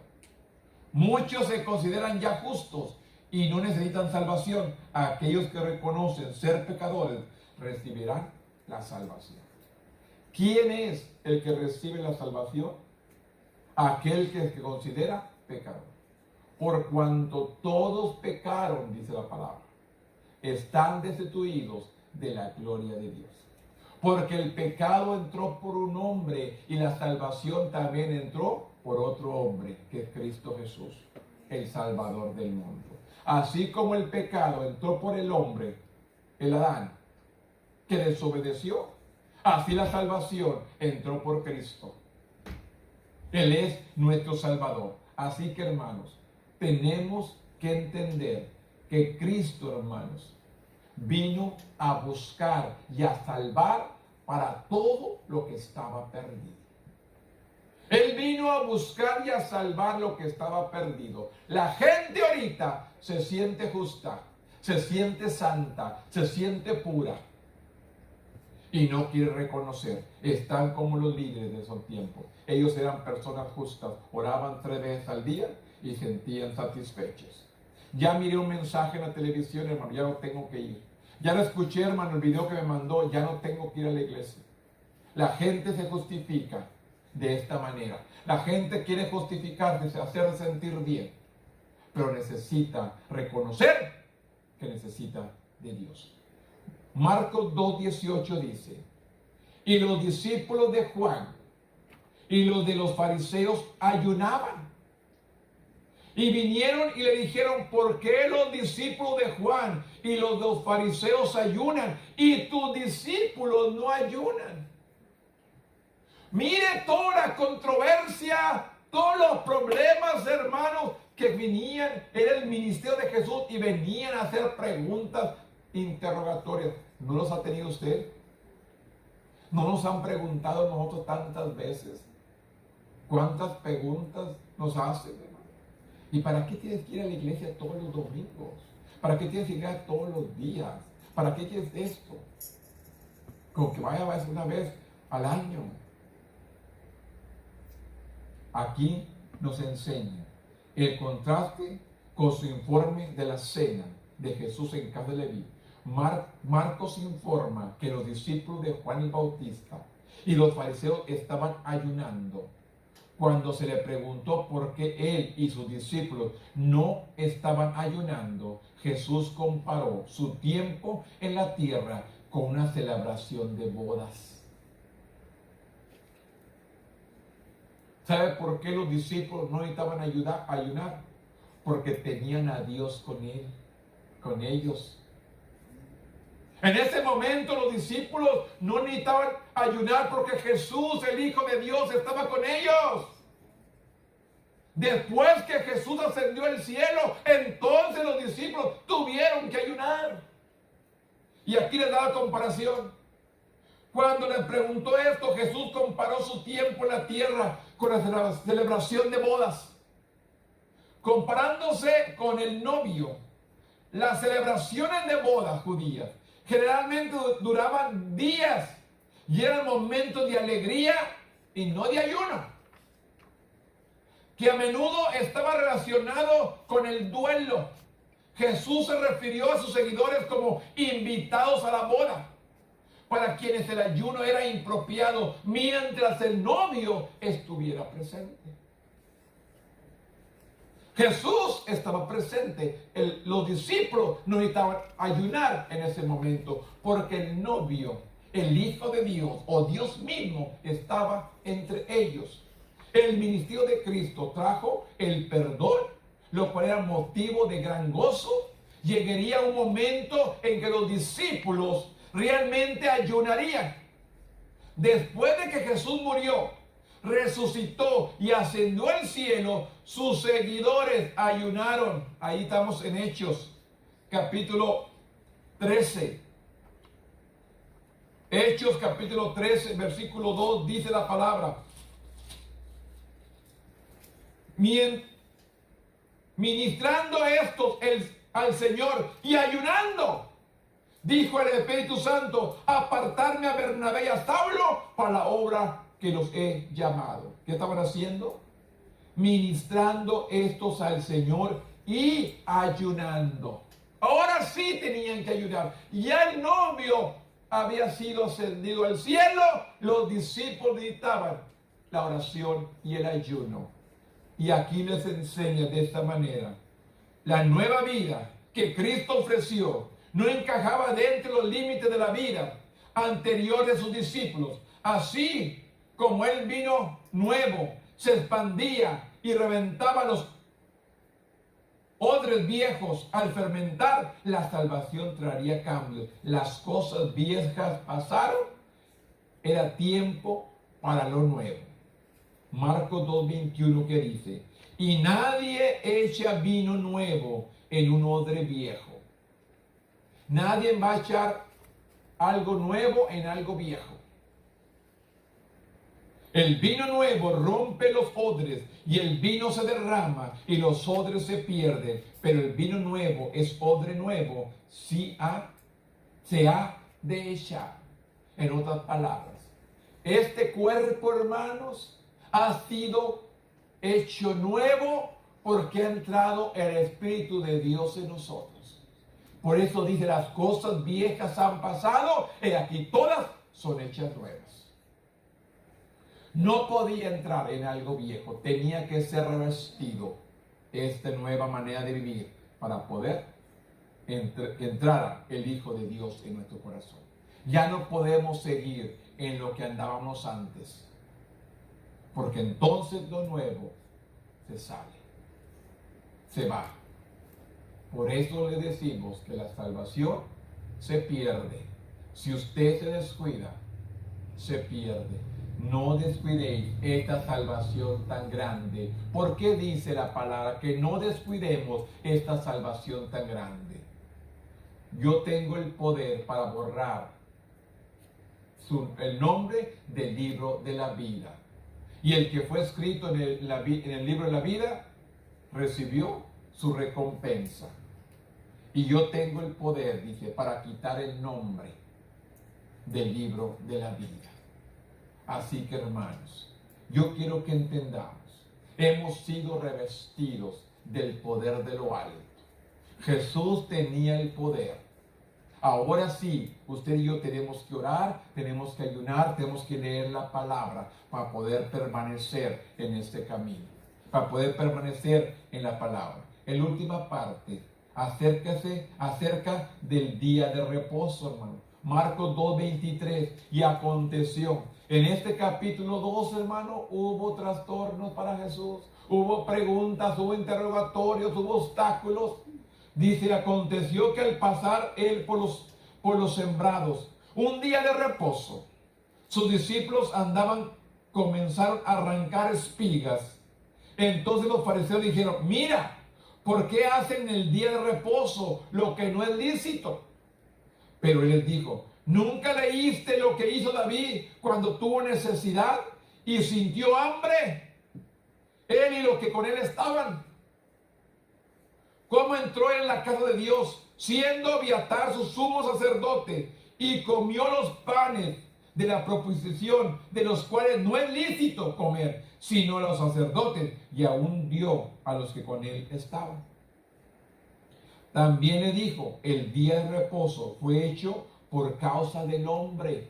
Muchos se consideran ya justos y no necesitan salvación. Aquellos que reconocen ser pecadores recibirán la salvación. ¿Quién es el que recibe la salvación? Aquel que se considera pecador. Por cuanto todos pecaron, dice la palabra, están destituidos de la gloria de Dios. Porque el pecado entró por un hombre y la salvación también entró por otro hombre, que es Cristo Jesús, el Salvador del mundo. Así como el pecado entró por el hombre, el Adán, que desobedeció, así la salvación entró por Cristo. Él es nuestro Salvador. Así que, hermanos, tenemos que entender que Cristo, hermanos, vino a buscar y a salvar para todo lo que estaba perdido. Él vino a buscar y a salvar lo que estaba perdido. La gente ahorita se siente justa, se siente santa, se siente pura y no quiere reconocer. Están como los líderes de esos tiempos. Ellos eran personas justas, oraban 3 veces al día y sentían satisfechos. Ya miré un mensaje en la televisión, hermano, ya no tengo que ir. Ya lo escuché, hermano, el video que me mandó, ya no tengo que ir a la iglesia. La gente se justifica de esta manera. La gente quiere justificarse, hacer sentir bien, pero necesita reconocer que necesita de Dios. Marcos 2:18 dice: y los discípulos de Juan y los de los fariseos ayunaban. Y vinieron y le dijeron: ¿por qué los discípulos de Juan y los de los fariseos ayunan y tus discípulos no ayunan? Mire toda la controversia, todos los problemas, hermanos, que venían. Era el ministerio de Jesús y venían a hacer preguntas interrogatorias. ¿No los ha tenido usted? ¿No nos han preguntado nosotros tantas veces? ¿Cuántas preguntas nos hacen, hermano? ¿Y para qué tienes que ir a la iglesia todos los domingos? ¿Para qué tienes que ir a todos los días? ¿Para qué quieres esto? Como que vaya una vez al año. Aquí nos enseña el contraste con su informe de la cena de Jesús en casa de Leví. Marcos informa que los discípulos de Juan el Bautista y los fariseos estaban ayunando. Cuando se le preguntó por qué él y sus discípulos no estaban ayunando, Jesús comparó su tiempo en la tierra con una celebración de bodas. ¿Sabe por qué los discípulos no necesitaban ayunar? Porque tenían a Dios con ellos. En ese momento los discípulos no necesitaban ayunar porque Jesús, el Hijo de Dios, estaba con ellos. Después que Jesús ascendió al cielo, entonces los discípulos tuvieron que ayunar. Y aquí les da la comparación. Cuando les preguntó esto, Jesús comparó su tiempo en la tierra con la celebración de bodas. Comparándose con el novio. Las celebraciones de bodas judías generalmente duraban días y eran momentos de alegría y no de ayuno, que a menudo estaba relacionado con el duelo. Jesús se refirió a sus seguidores como invitados a la boda, para quienes el ayuno era impropiado mientras el novio estuviera presente. Jesús estaba presente. Los discípulos no necesitaban ayunar en ese momento porque el novio, el Hijo de Dios o Dios mismo estaba entre ellos. El ministerio de Cristo trajo el perdón, lo cual era motivo de gran gozo. Llegaría un momento en que los discípulos realmente ayunarían. Después de que Jesús murió, resucitó y ascendió al cielo, sus seguidores ayunaron. Ahí estamos en Hechos, capítulo 13. Hechos, capítulo 13, versículo 2, dice la palabra: ministrando estos al Señor y ayunando, dijo el Espíritu Santo: apartarme a Bernabé y a Saulo para la obra que los he llamado. ¿Qué estaban haciendo? Ministrando estos al Señor y ayunando. Ahora sí tenían que ayunar. Ya el novio había sido ascendido al cielo. Los discípulos necesitaban la oración y el ayuno. Y aquí les enseña de esta manera: la nueva vida que Cristo ofreció no encajaba dentro de los límites de la vida anterior de sus discípulos. Así como el vino nuevo se expandía y reventaba los odres viejos al fermentar, la salvación traería cambios. Las cosas viejas pasaron, era tiempo para lo nuevo. Marcos 2:21, que dice: y nadie echa vino nuevo en un odre viejo. Nadie va a echar algo nuevo en algo viejo. El vino nuevo rompe los odres y el vino se derrama y los odres se pierden, pero el vino nuevo es odre nuevo, se ha de echar. En otras palabras, este cuerpo, hermanos, ha sido hecho nuevo porque ha entrado el Espíritu de Dios en nosotros. Por eso dice: las cosas viejas han pasado y aquí todas son hechas nuevas. No podía entrar en algo viejo, tenía que ser revestido esta nueva manera de vivir para poder que entrara el Hijo de Dios en nuestro corazón. Ya no podemos seguir en lo que andábamos antes, porque entonces lo nuevo se sale, se va. Por eso le decimos que la salvación se pierde. Si usted se descuida, se pierde. No descuidéis esta salvación tan grande. ¿Por qué dice la palabra que no descuidemos esta salvación tan grande? Yo tengo el poder para borrar el nombre del libro de la vida. Y el que fue escrito en el libro de la vida recibió su recompensa. Y yo tengo el poder, dice, para quitar el nombre del libro de la vida. Así que, hermanos, yo quiero que entendamos, hemos sido revestidos del poder de lo alto. Jesús tenía el poder. Ahora sí, usted y yo tenemos que orar, tenemos que ayunar, tenemos que leer la palabra para poder permanecer en este camino, para poder permanecer en la palabra. En la última parte, acerca del día de reposo, hermano. Marcos 2:23. Y aconteció, en este capítulo 2, hermano, hubo trastornos para Jesús, hubo preguntas, hubo interrogatorios, hubo obstáculos. Dice, aconteció que al pasar él por los sembrados, un día de reposo, sus discípulos comenzaron a arrancar espigas. Entonces los fariseos dijeron, mira, ¿por qué hacen el día de reposo lo que no es lícito? Pero él les dijo, ¿nunca leíste lo que hizo David cuando tuvo necesidad y sintió hambre? Él y los que con él estaban. ¿Cómo entró en la casa de Dios, siendo Abiatar su sumo sacerdote, y comió los panes de la proposición, de los cuales no es lícito comer, sino a los sacerdotes, y aún dio a los que con él estaban? También le dijo, el día de reposo fue hecho por causa del hombre,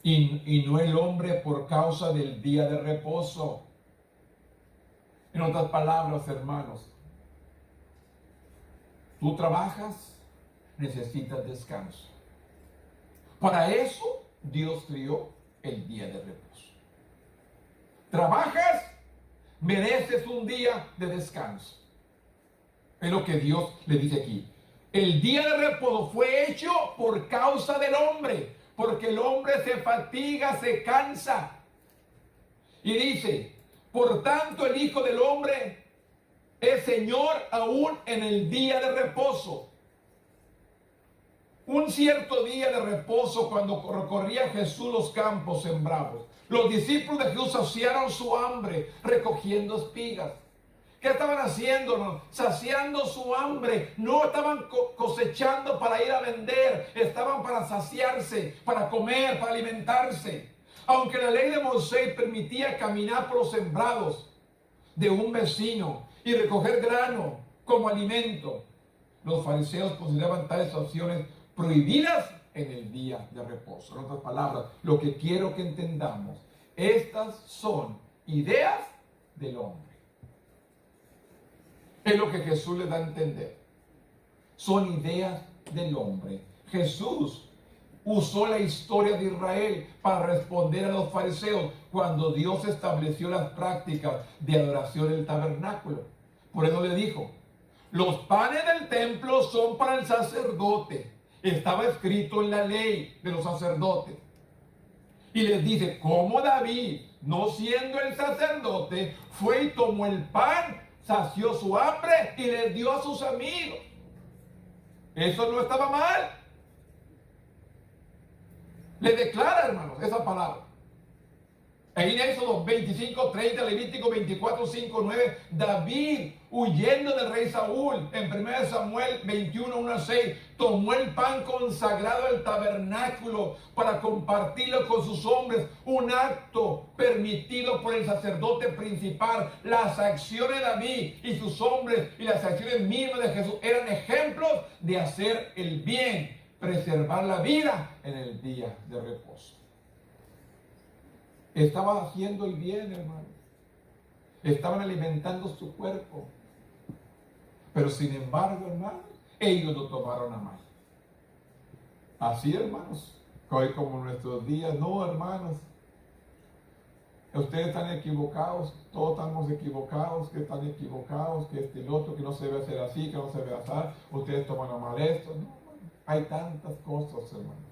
y no el hombre por causa del día de reposo. En otras palabras, hermanos, tú trabajas, necesitas descanso. Para eso Dios crió el día de reposo. Trabajas, mereces un día de descanso. Es lo que Dios le dice aquí. El día de reposo fue hecho por causa del hombre, porque el hombre se fatiga, se cansa. Y dice, por tanto el Hijo del Hombre es Señor aún en el día de reposo. Un cierto día de reposo, cuando recorría Jesús los campos sembrados, los discípulos de Jesús saciaron su hambre recogiendo espigas. ¿Qué estaban haciendo? Saciando su hambre. No estaban cosechando para ir a vender, estaban para saciarse, para comer, para alimentarse. Aunque la ley de Moisés permitía caminar por los sembrados de un vecino y recoger grano como alimento, los fariseos consideraban tales acciones prohibidas en el día de reposo. En otras palabras, lo que quiero que entendamos, estas son ideas del hombre. Es lo que Jesús le da a entender. Son ideas del hombre. Jesús usó la historia de Israel para responder a los fariseos cuando Dios estableció las prácticas de adoración del tabernáculo. Por eso le dijo, los panes del templo son para el sacerdote. Estaba escrito en la ley de los sacerdotes. Y les dice, ¿cómo David, no siendo el sacerdote, fue y tomó el pan, sació su hambre y les dio a sus amigos? Eso no estaba mal. Le declara, hermanos, esa palabra. Ahí en Éxodo 25:30, Levítico 24:5-9, David, huyendo del rey Saúl, en 1 Samuel 21:1-6, tomó el pan consagrado del tabernáculo para compartirlo con sus hombres, un acto permitido por el sacerdote principal. Las acciones de David y sus hombres y las acciones mismas de Jesús eran ejemplos de hacer el bien, preservar la vida en el día de reposo. Estaban haciendo el bien, hermano. Estaban alimentando su cuerpo. Pero sin embargo, hermanos, ellos lo tomaron a mal. Así, hermanos, hoy como en nuestros días, no, hermanos. Ustedes están equivocados, todos estamos equivocados, que están equivocados, que este y el otro, que no se debe hacer así, que no se debe hacer, ustedes toman a mal esto. No, hermano. Hay tantas cosas, hermano.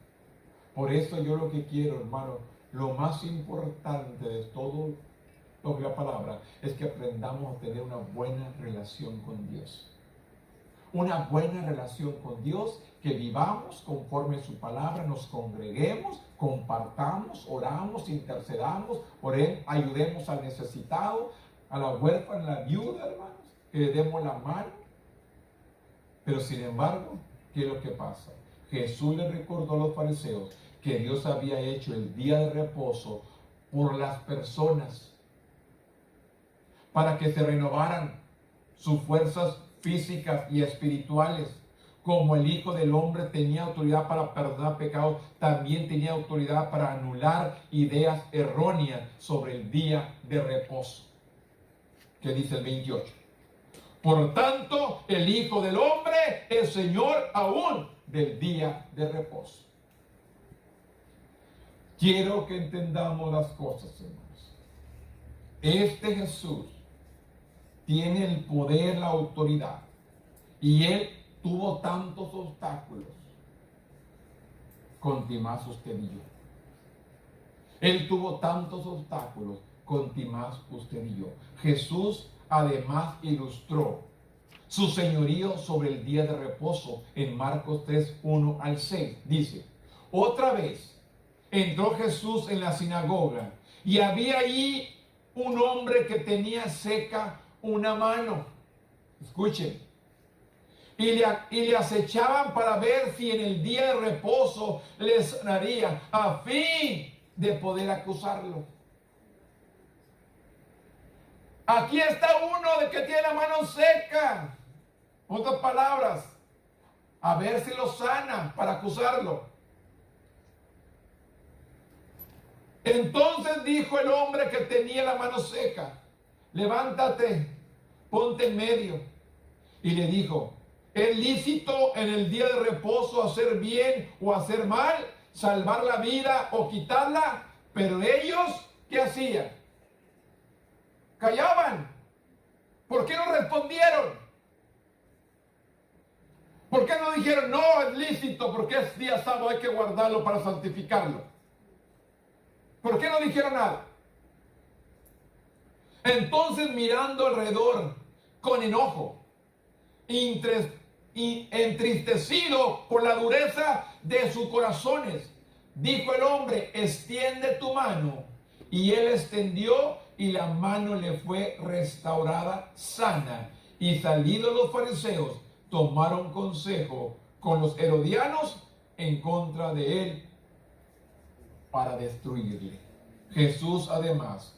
Por eso yo lo que quiero, hermano, lo más importante de todo lo que la palabra es que aprendamos a tener una buena relación con Dios. Una buena relación con Dios, que vivamos conforme su palabra, nos congreguemos, compartamos, oramos, intercedamos, ayudemos al necesitado, a la huérfana, a la viuda, hermanos, que le demos la mano. Pero sin embargo, ¿qué es lo que pasa? Jesús le recordó a los fariseos que Dios había hecho el día de reposo por las personas, para que se renovaran sus fuerzas físicas y espirituales. Como el Hijo del Hombre tenía autoridad para perdonar pecados, también tenía autoridad para anular ideas erróneas sobre el día de reposo. ¿Qué dice el 28? Por tanto, el Hijo del Hombre es Señor aún del día de reposo. Quiero que entendamos las cosas, hermanos. Este Jesús tiene el poder, la autoridad, y Él tuvo tantos obstáculos con Timás, usted y yo. Él tuvo tantos obstáculos con Timás, usted y yo. Jesús además ilustró su señorío sobre el día de reposo en Marcos 3, 1 al 6. Dice, otra vez entró Jesús en la sinagoga y había allí un hombre que tenía seca una mano. Escuchen. Y le acechaban para ver si en el día de reposo les sanaría, a fin de poder acusarlo. Aquí está uno de que tiene la mano seca. Otras palabras, a ver si lo sana para acusarlo. Entonces dijo el hombre que tenía la mano seca, levántate, ponte en medio. Y le dijo, ¿es lícito en el día de reposo hacer bien o hacer mal, salvar la vida o quitarla? Pero ellos, ¿qué hacían? Callaban. ¿Por qué no respondieron? ¿Por qué no dijeron, no, es lícito porque es día sábado, hay que guardarlo para santificarlo? ¿Por qué no dijeron nada? Entonces, mirando alrededor con enojo, entristecido por la dureza de sus corazones, dijo el hombre, extiende tu mano. Y él extendió y la mano le fue restaurada sana. Y salidos los fariseos, tomaron consejo con los herodianos en contra de él para destruirle. Jesús además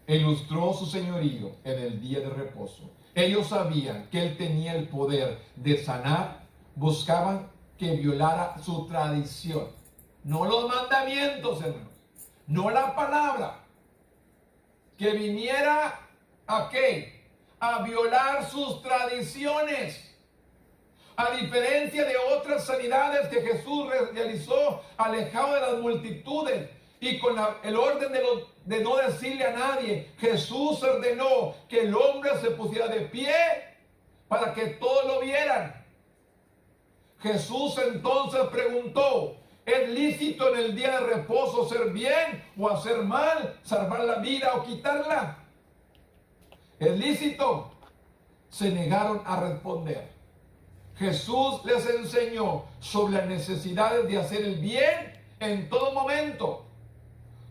ilustró su señorío en el día de reposo. Ellos sabían que él tenía el poder de sanar, buscaban que violara su tradición, no los mandamientos, hermanos, no la palabra, que viniera ¿a qué? A violar sus tradiciones. A diferencia de otras sanidades que Jesús realizó alejado de las multitudes y con el orden de no decirle a nadie, Jesús ordenó que el hombre se pusiera de pie para que todos lo vieran. Jesús entonces preguntó, ¿es lícito en el día de reposo hacer bien o hacer mal, salvar la vida o quitarla? ¿Es lícito? Se negaron a responder. Jesús les enseñó sobre las necesidades de hacer el bien en todo momento.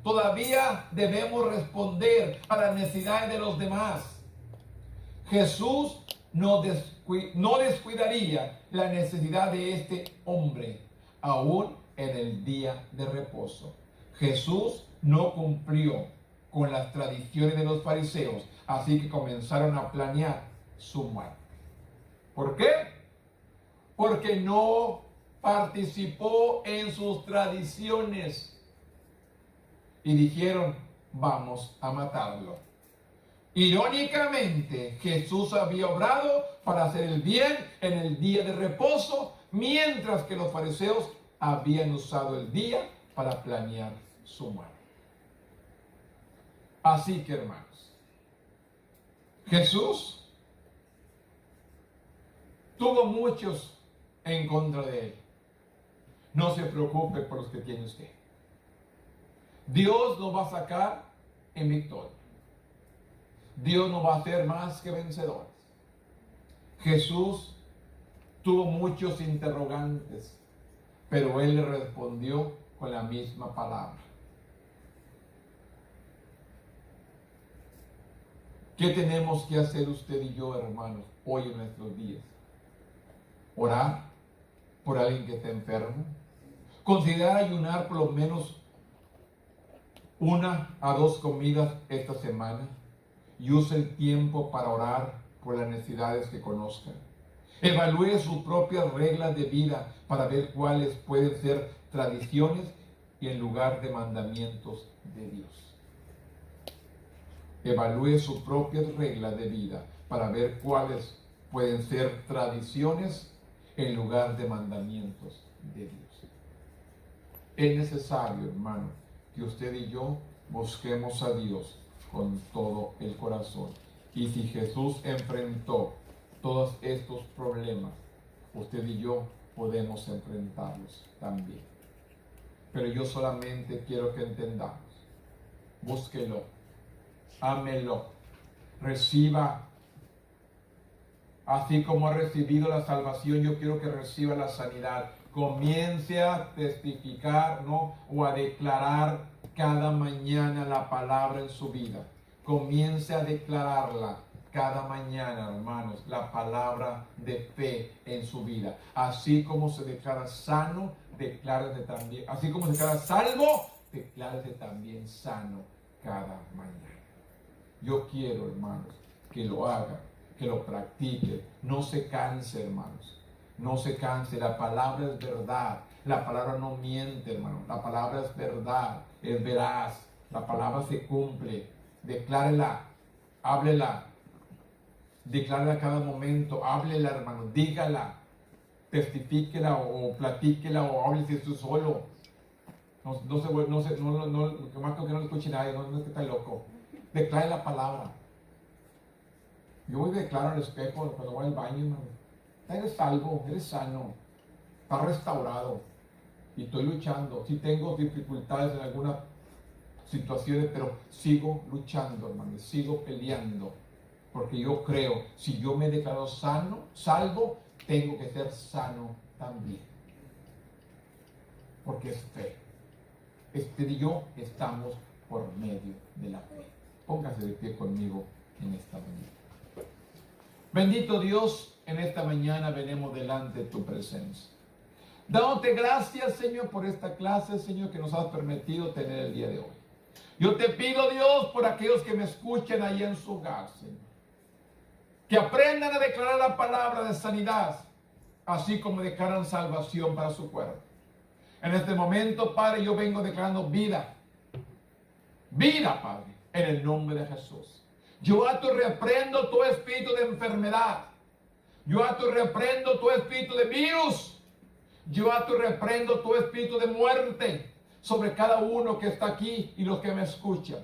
Todavía debemos responder a las necesidades de los demás. Jesús no descuidaría la necesidad de este hombre, aún en el día de reposo. Jesús no cumplió con las tradiciones de los fariseos, así que comenzaron a planear su muerte. ¿Por qué? Porque no participó en sus tradiciones. y dijeron, vamos a matarlo. Irónicamente, Jesús había obrado para hacer el bien en el día de reposo, mientras que los fariseos habían usado el día para planear su muerte. Así que, hermanos, Jesús tuvo muchos en contra de él. No se preocupe por los que tiene usted. Dios nos va a sacar en victoria. Dios nos va a hacer más que vencedores. Jesús tuvo muchos interrogantes, pero él le respondió con la misma palabra. ¿Qué tenemos que hacer usted y yo, hermanos, hoy en nuestros días? Orar por alguien que está enfermo. Considerar ayunar por lo menos 1 a 2 comidas esta semana. Y use el tiempo para orar por las necesidades que conozcan. Evalúe sus propias reglas de vida para ver cuáles pueden ser tradiciones y en lugar de mandamientos de Dios. Evalúe sus propias reglas de vida para ver cuáles pueden ser tradiciones en lugar de mandamientos de Dios. Es necesario, hermano, que usted y yo busquemos a Dios con todo el corazón. Y si Jesús enfrentó todos estos problemas, usted y yo podemos enfrentarlos también. Pero yo solamente quiero que entendamos, búsquelo, ámelo, reciba, así como ha recibido la salvación, yo quiero que reciba la sanidad. Comience a testificar, ¿no? O a declarar cada mañana la palabra en su vida. Comience a declararla cada mañana, hermanos, la palabra de fe en su vida. Así como se declara sano, declárese también. Así como se declara salvo, declárese también sano cada mañana. Yo quiero, hermanos, que lo haga, que lo practique. No se canse, hermanos. No se canse. La palabra es verdad. La palabra no miente, hermano. La palabra es verdad, es veraz. La palabra se cumple. Declárela, háblela. Declárela a cada momento. Háblela, hermano. Dígala. Testifíquela o platíquela o háblese tú solo. Más que no lo escuche nadie. No es que está loco. Declare la palabra. Yo voy a declarar al espejo cuando voy al baño, hermano. Eres salvo, eres sano, estás restaurado y estoy luchando. Sí tengo dificultades en algunas situaciones, pero sigo luchando, hermano, sigo peleando, porque yo creo, si yo me he declarado sano, salvo, tengo que ser sano también, porque es fe. Usted y yo estamos por medio de la fe. Póngase de pie conmigo en esta mañana. Bendito Dios, en esta mañana venimos delante de tu presencia. Dándote gracias, Señor, por esta clase, Señor, que nos has permitido tener el día de hoy. Yo te pido, Dios, por aquellos que me escuchen ahí en su hogar, Señor, que aprendan a declarar la palabra de sanidad, así como declaran salvación para su cuerpo. En este momento, Padre, yo vengo declarando vida. Vida, Padre, en el nombre de Jesús. Yo ato y reprendo todo espíritu de enfermedad. Yo ato y reprendo todo espíritu de virus. Yo ato y reprendo todo espíritu de muerte sobre cada uno que está aquí y los que me escuchan.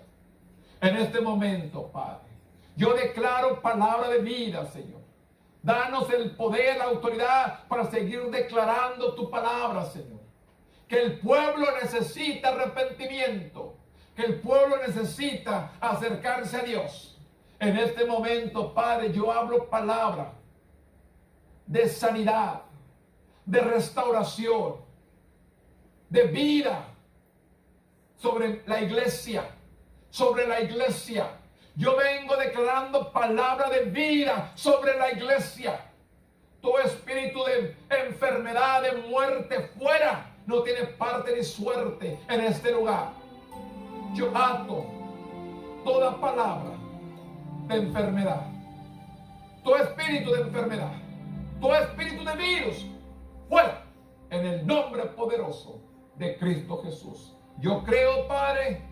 En este momento, Padre, yo declaro palabra de vida, Señor. Danos el poder, la autoridad para seguir declarando tu palabra, Señor. Que el pueblo necesita arrepentimiento. Que el pueblo necesita acercarse a Dios. En este momento, Padre, yo hablo palabra de sanidad, de restauración, de vida sobre la iglesia, sobre la iglesia. Yo vengo declarando palabra de vida sobre la iglesia. Todo espíritu de enfermedad, de muerte, fuera, no tiene parte ni suerte en este lugar. Yo ato toda palabra de enfermedad, todo espíritu de enfermedad, todo espíritu de virus, fuera, en el nombre poderoso de Cristo Jesús. Yo creo, Padre,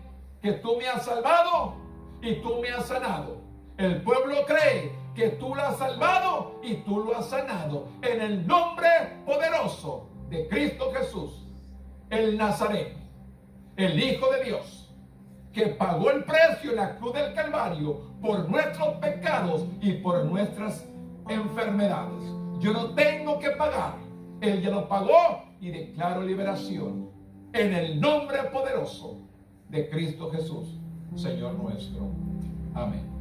que tú me has salvado y tú me has sanado. El pueblo cree que tú lo has salvado y tú lo has sanado. En el nombre poderoso de Cristo Jesús, el Nazareno, el Hijo de Dios, que pagó el precio en la cruz del Calvario por nuestros pecados y por nuestras enfermedades. Yo no tengo que pagar. Él ya lo pagó y declaro liberación en el nombre poderoso de Cristo Jesús, Señor nuestro. Amén.